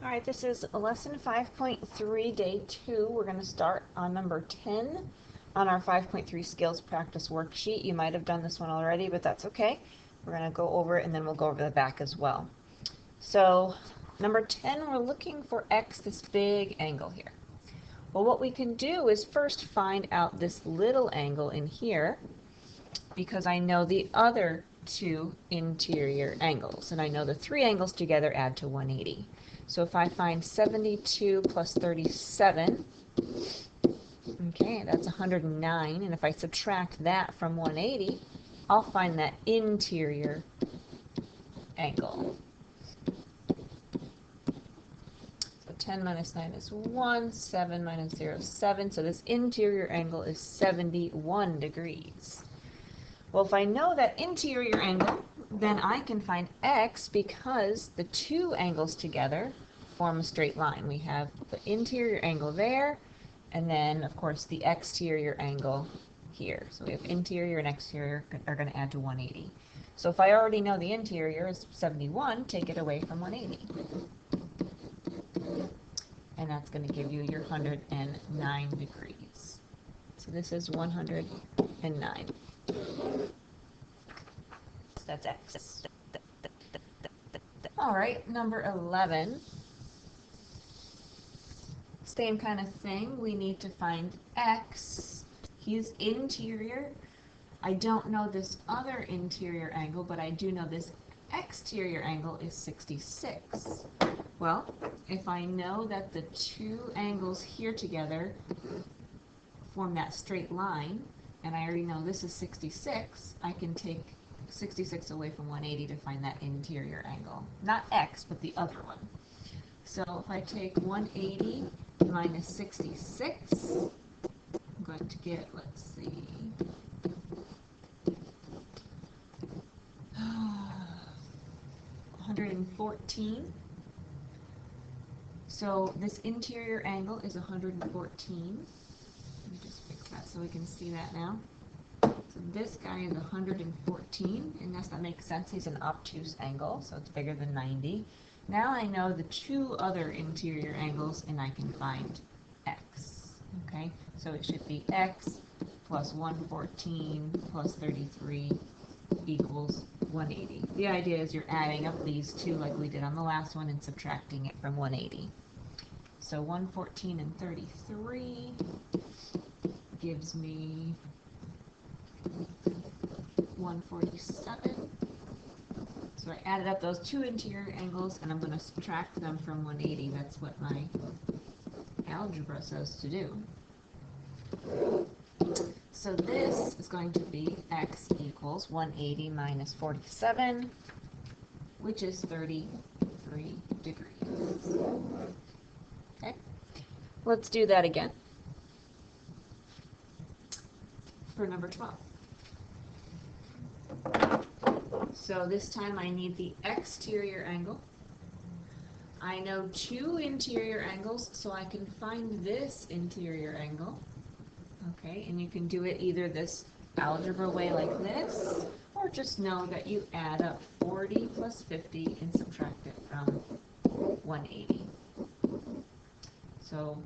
All right, this is lesson 5.3, day 2. We're going to start on number 10 on our 5.3 skills practice worksheet. You might have done this one already, but that's okay. We're going to go over it and then we'll go over the back as well. So number 10, we're looking for x, this big angle here. Well, what we can do is first find out this little angle in here because I know the other two interior angles, and I know the three angles together add to 180. So if I find 72 plus 37, okay, that's 109, and if I subtract that from 180, I'll find that interior angle. So 10 minus 9 is 1, 7 minus 0 is 7, so this interior angle is 71 degrees. Well, if I know that interior angle, then I can find x because the two angles together form a straight line. We have the interior angle there, and then, of course, the exterior angle here. So we have interior and exterior are going to add to 180. So if I already know the interior is 71, take it away from 180. And that's going to give you your 109 degrees. So this is 109. That's x. All right, number 11. Same kind of thing. We need to find x. He's interior. I don't know this other interior angle, but I do know this exterior angle is 66. Well, if I know that the two angles here together form that straight line, and I already know this is 66, I can take 66 away from 180 to find that interior angle. Not x, but the other one. So if I take 180 minus 66, I'm going to get, let's see, 114. So this interior angle is 114. Let me just fix that so we can see that now. So this guy is 114, and yes, that makes sense. He's an obtuse angle, so it's bigger than 90. Now I know the two other interior angles, and I can find x. Okay, so it should be x plus 114 plus 33 equals 180. The idea is you're adding up these two like we did on the last one and subtracting it from 180. So 114 and 33 gives me 147. So I added up those two interior angles and I'm going to subtract them from 180. That's what my algebra says to do. So this is going to be x equals 180 minus 47, which is 33 degrees. Okay, let's do that again for number 12. So this time I need the exterior angle. I know two interior angles, so I can find this interior angle. Okay, and you can do it either this algebra way like this, or just know that you add up 40 plus 50 and subtract it from 180. So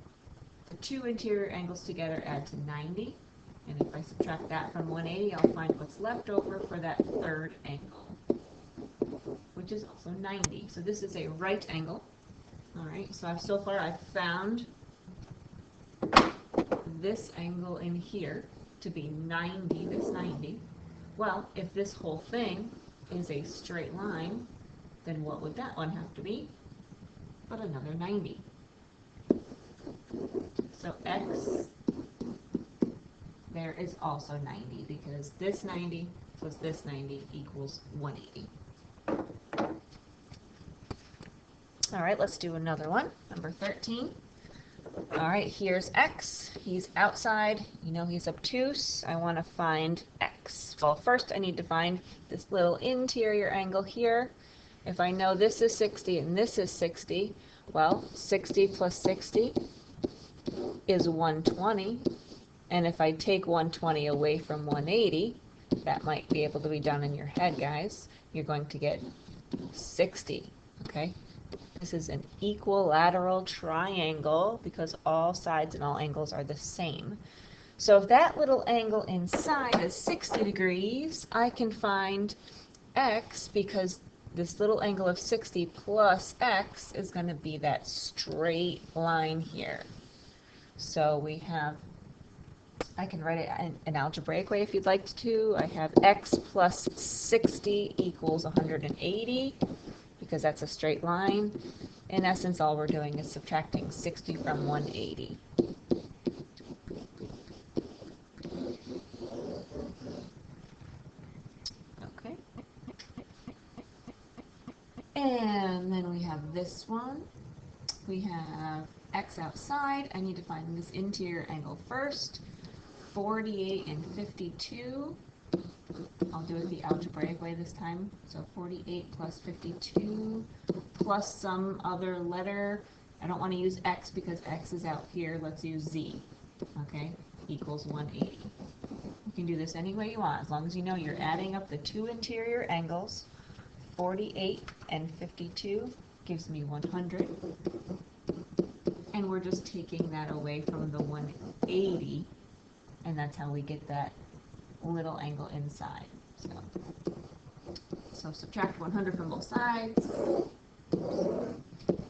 the two interior angles together add to 90. And if I subtract that from 180, I'll find what's left over for that third angle, which is also 90. So this is a right angle. All right, so so far I've found this angle in here to be 90, this 90. Well, if this whole thing is a straight line, then what would that one have to be? But another 90. So x there is also 90 because this 90 plus this 90 equals 180. All right, let's do another one, number 13. All right, here's x. He's outside. You know he's obtuse. I want to find x. Well, first I need to find this little interior angle here. If I know this is 60 and this is 60, well, 60 plus 60 is 120. And if I take 120 away from 180, that might be able to be done in your head, guys. You're going to get 60, okay? This is an equilateral triangle because all sides and all angles are the same. So if that little angle inside is 60 degrees, I can find x because this little angle of 60 plus x is going to be that straight line here. So we have, I can write it in an algebraic way if you'd like to. I have x plus 60 equals 180 because that's a straight line. In essence, all we're doing is subtracting 60 from 180. Okay. And then we have this one. We have x outside. I need to find this interior angle first. 48 and 52. I'll do it the algebraic way this time. So 48 plus 52 plus some other letter. I don't want to use x because x is out here. Let's use z. Okay, equals 180. You can do this any way you want as long as you know you're adding up the two interior angles. 48 and 52 gives me 100. And we're just taking that away from the 180. And that's how we get that little angle inside. So subtract 100 from both sides.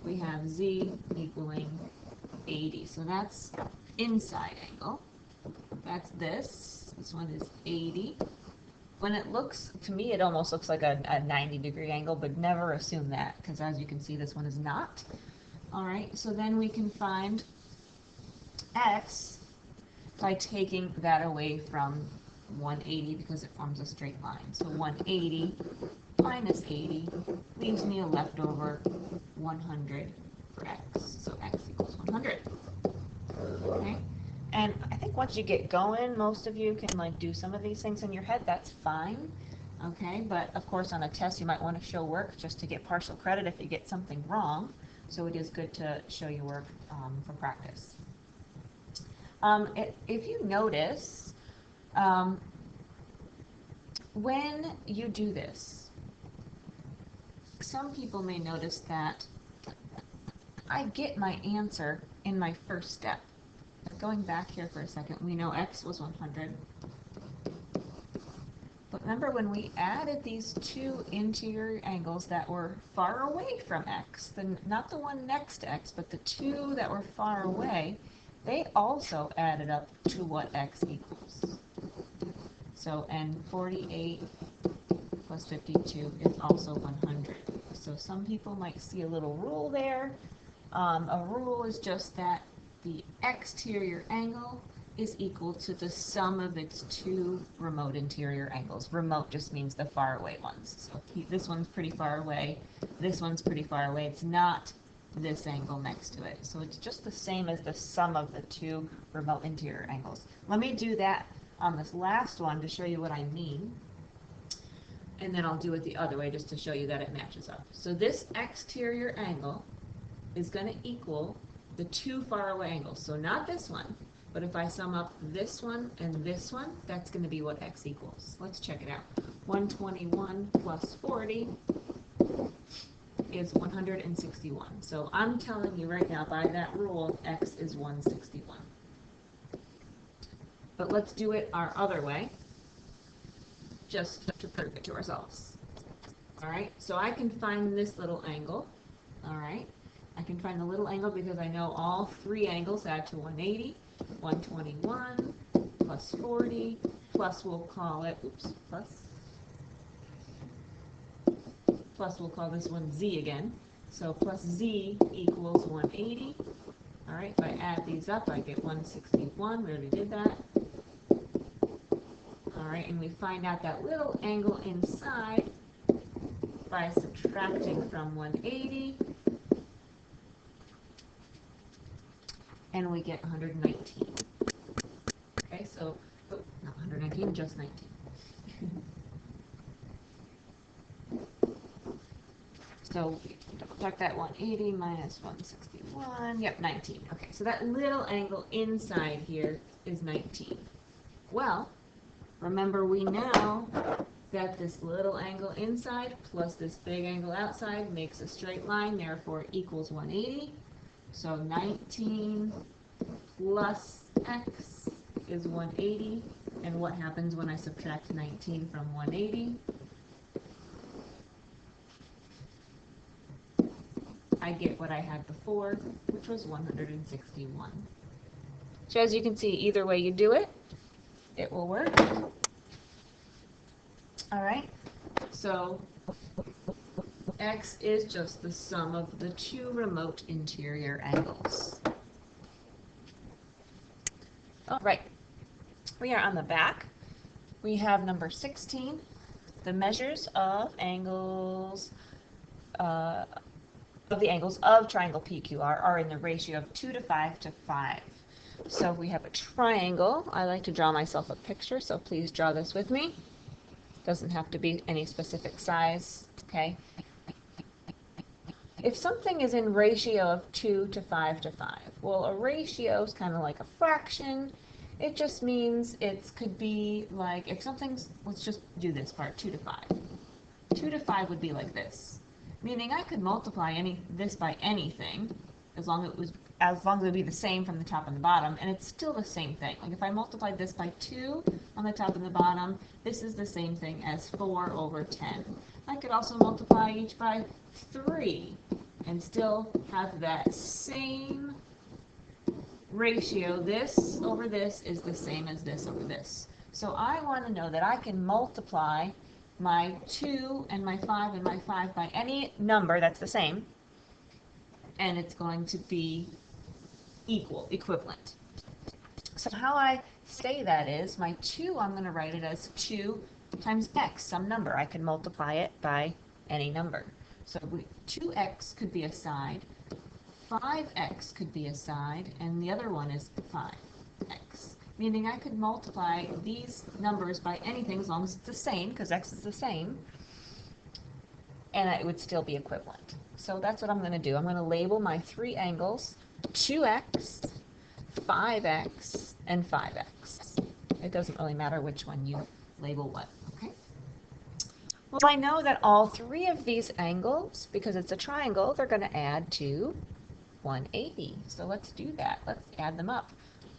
We have z equaling 80. So that's inside angle. That's this. This one is 80. When it looks, to me, it almost looks like a 90-degree angle, but never assume that, because as you can see, this one is not. All right, so then we can find x by taking that away from 180 because it forms a straight line. So 180 minus 80 leaves me a leftover 100 for x. So x equals 100. Okay? And I think once you get going, most of you can like do some of these things in your head. That's fine. Okay? But of course on a test you might want to show work just to get partial credit if you get something wrong. So it is good to show your work for practice. If you notice, when you do this, some people may notice that I get my answer in my first step. Going back here for a second, we know x was 100. But remember when we added these two interior angles that were far away from x, not the one next to x, but the two that were far away, they also added up to what x equals. So, and 48 plus 52 is also 100. So some people might see a little rule there. A rule is just that the exterior angle is equal to the sum of its two remote interior angles. Remote just means the far away ones. So this one's pretty far away, this one's pretty far away. It's not this angle next to it. So it's just the same as the sum of the two remote interior angles. Let me do that on this last one to show you what I mean. And then I'll do it the other way just to show you that it matches up. So this exterior angle is going to equal the two far away angles. So not this one, but if I sum up this one and this one, that's going to be what x equals. Let's check it out. 121 plus 40 is 161. So I'm telling you right now, by that rule, x is 161. But let's do it our other way, just to prove it to ourselves. All right, so I can find this little angle. All right, I can find the little angle because I know all three angles add to 180. 121 plus 40 plus we'll call it, plus we'll call this one z again. So plus z equals 180. All right, if I add these up, I get 161. We already did that. All right, and we find out that little angle inside by subtracting from 180. And we get 119. Okay, so, not 119, just 19. So, check that 180 minus 161, yep, 19. Okay, so that little angle inside here is 19. Well, remember we know that this little angle inside plus this big angle outside makes a straight line, therefore equals 180. So 19 plus x is 180. And what happens when I subtract 19 from 180? I get what I had before, which was 161. So as you can see, either way you do it, it will work. All right, so x is just the sum of the two remote interior angles. All right, we are on the back. We have number 16. The measures of angles of triangle PQR are in the ratio of 2 to 5 to 5. So we have a triangle. I like to draw myself a picture, so please draw this with me. Doesn't have to be any specific size, okay? If something is in ratio of 2 to 5 to 5, well, a ratio is kind of like a fraction. It just means it could be like, if something's, let's just do this part, 2 to 5. 2 to 5 would be like this, meaning I could multiply this by anything, as long as it would be the same from the top and the bottom, and it's still the same thing. Like if I multiplied this by 2 on the top and the bottom, this is the same thing as 4 over 10. I could also multiply each by 3 and still have that same ratio. This over this is the same as this over this. So I want to know that I can multiply my 2 and my 5 and my 5 by any number that's the same, and it's going to be equivalent. So how I say that is, my 2, I'm going to write it as 2 times x, some number. I can multiply it by any number. So 2x could be a side, 5x could be a side, and the other one is 5x. Meaning I could multiply these numbers by anything as long as it's the same, because x is the same, and it would still be equivalent. So that's what I'm going to do. I'm going to label my three angles 2x, 5x, and 5x. It doesn't really matter which one you label what, okay? Well, I know that all three of these angles, because it's a triangle, they're going to add to 180. So let's do that. Let's add them up.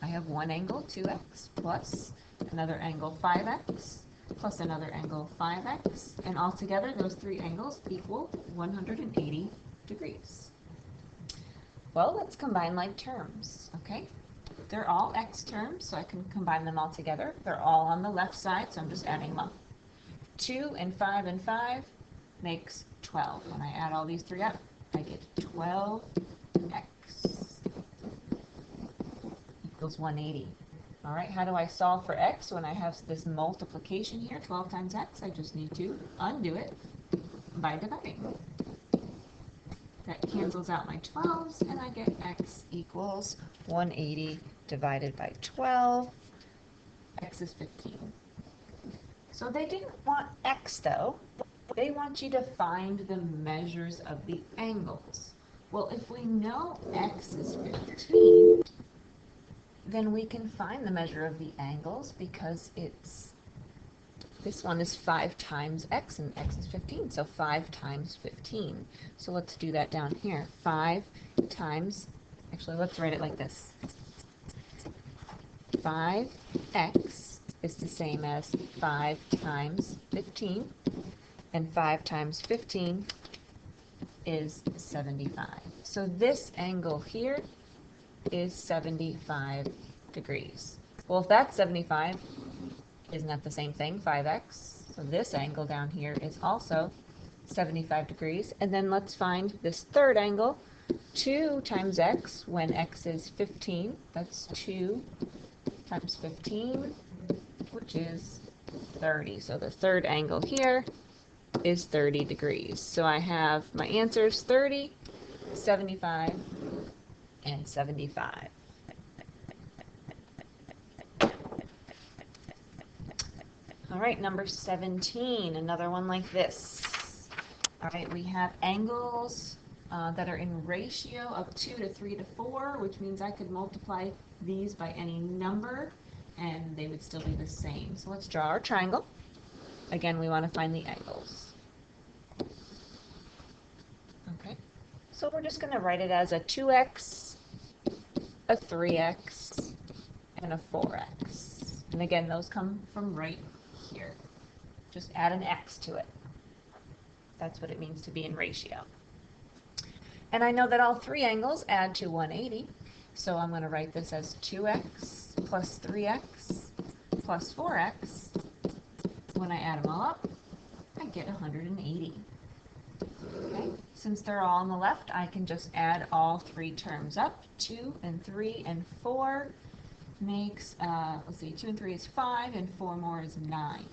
I have one angle, 2x, plus another angle, 5x, plus another angle, 5x, and altogether those three angles equal 180 degrees. Well, let's combine like terms, okay? They're all x terms, so I can combine them all together. They're all on the left side, so I'm just adding them up. 2 and 5 makes 12. When I add all these three up, I get 12x equals 180. All right, how do I solve for x when I have this multiplication here, 12 times x? I just need to undo it by dividing. That cancels out my 12s, and I get x equals 180 divided by 12. X is 15. So they didn't want x, though. They want you to find the measures of the angles. Well, if we know x is 15, then we can find the measure of the angles, because this one is 5 times x, and x is 15, so 5 times 15. So let's do that down here. 5 times, actually let's write it like this. 5x is the same as 5 times 15, and 5 times 15 is 75. So this angle here is 75 degrees. Well, if that's 75, isn't that the same thing, 5x? So this angle down here is also 75 degrees. And then let's find this third angle, 2 times x, when x is 15. That's 2 times 15, which is 30. So the third angle here is 30 degrees. So I have my answers 30, 75, and 75. All right, number 17, another one like this. All right, we have angles that are in ratio of 2 to 3 to 4, which means I could multiply these by any number, and they would still be the same. So let's draw our triangle. Again, we want to find the angles. Okay, so we're just going to write it as a 2x, a 3x, and a 4x. And again, those come from right here. Just add an x to it. That's what it means to be in ratio. And I know that all three angles add to 180, so I'm going to write this as 2x plus 3x plus 4x. When I add them all up, I get 180. Okay. Since they're all on the left, I can just add all three terms up. 2 and 3 and 4 makes, let's see, 2 and 3 is 5, and 4 more is 9.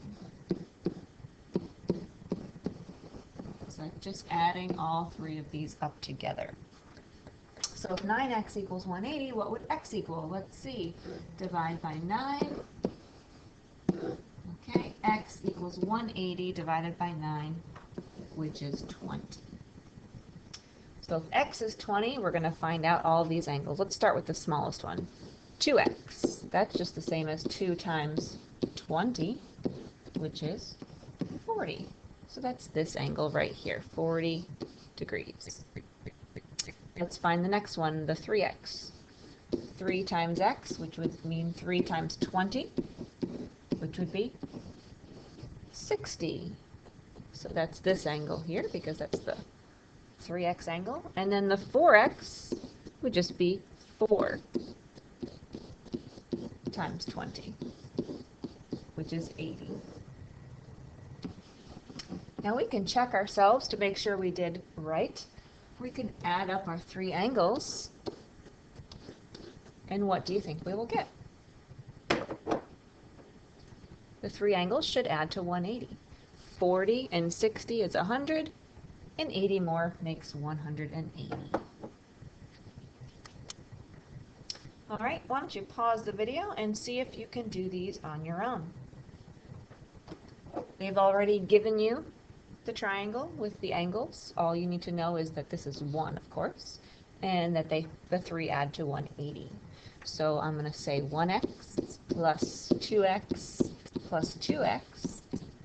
So just adding all three of these up together. So if 9x equals 180, what would x equal? Let's see. Divide by 9. Okay, x equals 180 divided by 9, which is 20. So if x is 20, we're going to find out all of these angles. Let's start with the smallest one. 2x. That's just the same as 2 times 20, which is 40. So that's this angle right here, 40 degrees. Let's find the next one, the 3x. 3 times x, which would mean 3 times 20, which would be 60. So that's this angle here, because that's the 3x angle. And then the 4x would just be 4 times 20, which is 80. Now we can check ourselves to make sure we did right. We can add up our three angles, and what do you think we will get? The three angles should add to 180. 40 and 60 is 100, and 80 more makes 180. All right, why don't you pause the video and see if you can do these on your own. They've already given you the triangle with the angles. All you need to know is that this is 1, of course, and that the three add to 180. So I'm going to say 1x plus 2x plus 2x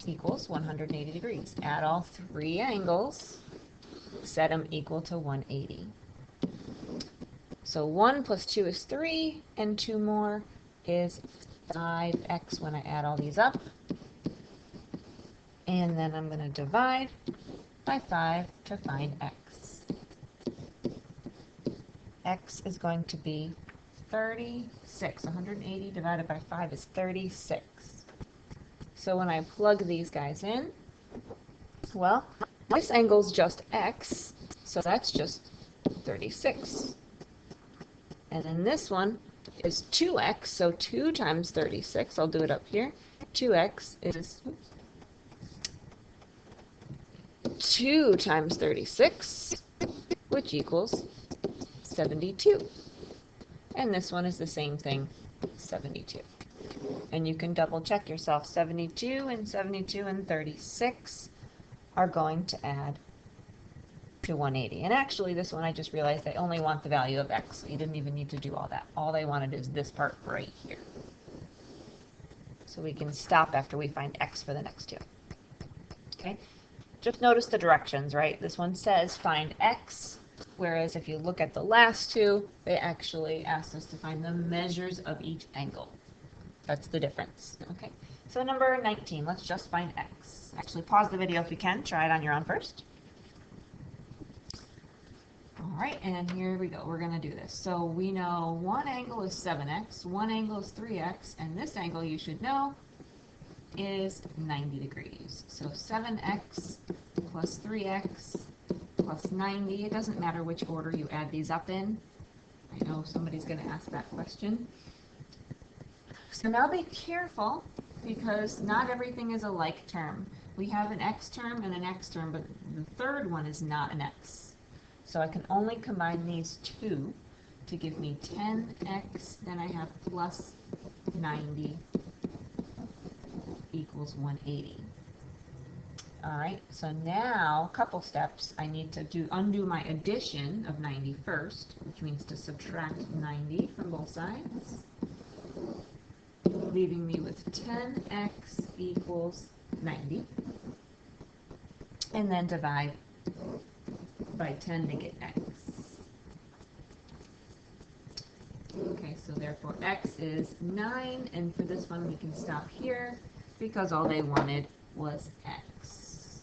equals 180 degrees. Add all three angles, set them equal to 180. So 1 plus 2 is 3, and 2 more is 5x when I add all these up. And then I'm going to divide by 5 to find x. X is going to be 36. 180 divided by 5 is 36. So when I plug these guys in, well, this angle's just x, so that's just 36. And then this one is 2x, so 2 times 36, I'll do it up here. 2x is 2 times 36, which equals 72. And this one is the same thing, 72. And you can double check yourself. 72 and 72 and 36 are going to add to 180. And actually this one I just realized they only want the value of x. So you didn't even need to do all that. All they wanted is this part right here. So we can stop after we find x for the next two. Okay? Just notice the directions, right? This one says find x, whereas if you look at the last two, they actually asked us to find the measures of each angle. That's the difference. Okay, so number 19, let's just find x. Actually, pause the video if you can. Try it on your own first. All right, and here we go. We're going to do this. So we know one angle is 7x, one angle is 3x, and this angle you should know is 90 degrees. So 7x plus 3x plus 90. It doesn't matter which order you add these up in. I know somebody's going to ask that question. So now be careful, because not everything is a like term. We have an x term and an x term, but the third one is not an x. So I can only combine these two to give me 10x, then I have plus 90 equals 180. All right, so now a couple steps. I need to undo my addition of 90 first, which means to subtract 90 from both sides, leaving me with 10x equals 90. And then divide by 10 to get x. Okay, so therefore x is 9, and for this one we can stop here because all they wanted was x.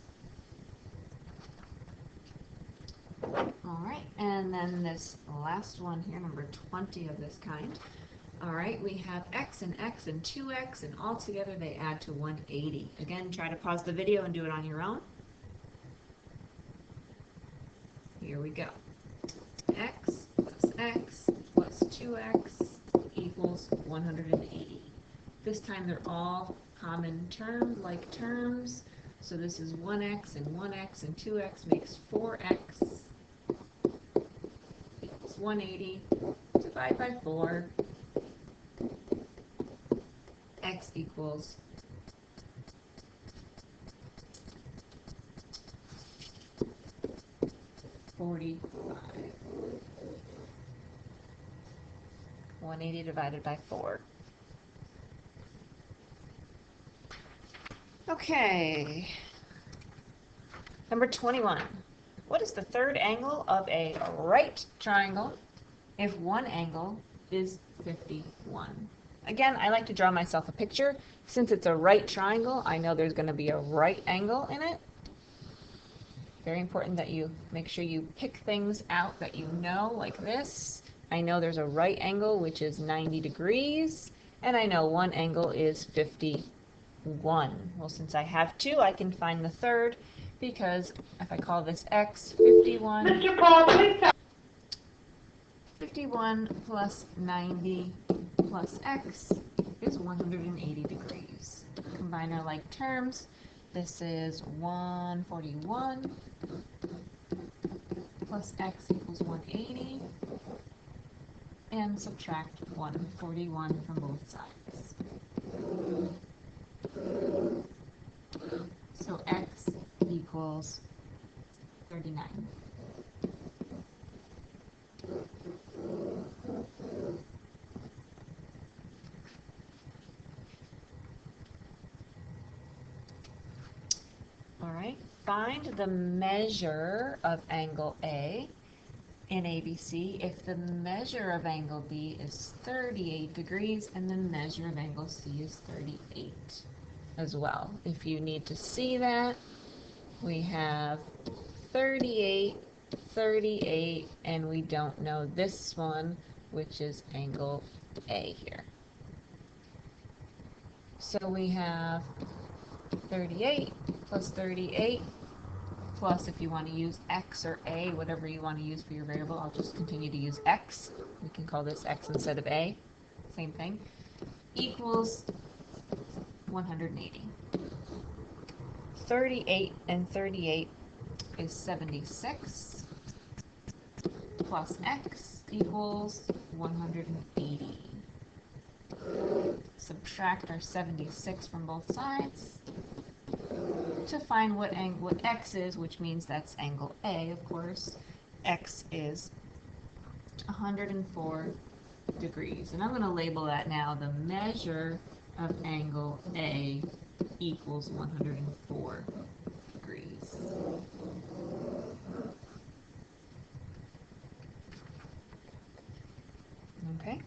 Alright, and then this last one here, number 20 of this kind. Alright, we have x and 2x, and all together they add to 180. Again, try to pause the video and do it on your own. Here we go. X plus 2x equals 180. This time they're all common terms, like terms. So this is 1x and 2x makes 4x equals 180. Divide by 4. X equals 45. 180 divided by 4. Okay. Number 21. What is the third angle of a right triangle if one angle is 51? Again, I like to draw myself a picture. Since it's a right triangle, I know there's going to be a right angle in it. Very important that you make sure you pick things out that you know, like this. I know there's a right angle, which is 90 degrees, and I know one angle is 51. Well, since I have two, I can find the third, because if I call this x, 51, Mr. Paul, please stop. 51 plus 90 plus x is 180 degrees. Combine our like terms. This is 141 plus x equals 180, and subtract 141 from both sides. So x equals 39. All right, find the measure of angle A in ABC if the measure of angle B is 38 degrees and the measure of angle C is 38 as well. If you need to see that, we have 38, 38, and we don't know this one, which is angle A here. So we have 38 plus 38 plus, if you want to use x or a, whatever you want to use for your variable, I'll just continue to use x. We can call this x instead of a. Same thing. Equals 180. 38 and 38 is 76 plus x equals 180. Subtract our 76 from both sides to find what x is, which means that's angle A, of course. X is 104 degrees. And I'm going to label that now. The measure of angle A equals 104 degrees. Okay.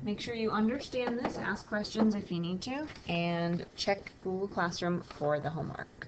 Make sure you understand this, ask questions if you need to, and check Google Classroom for the homework.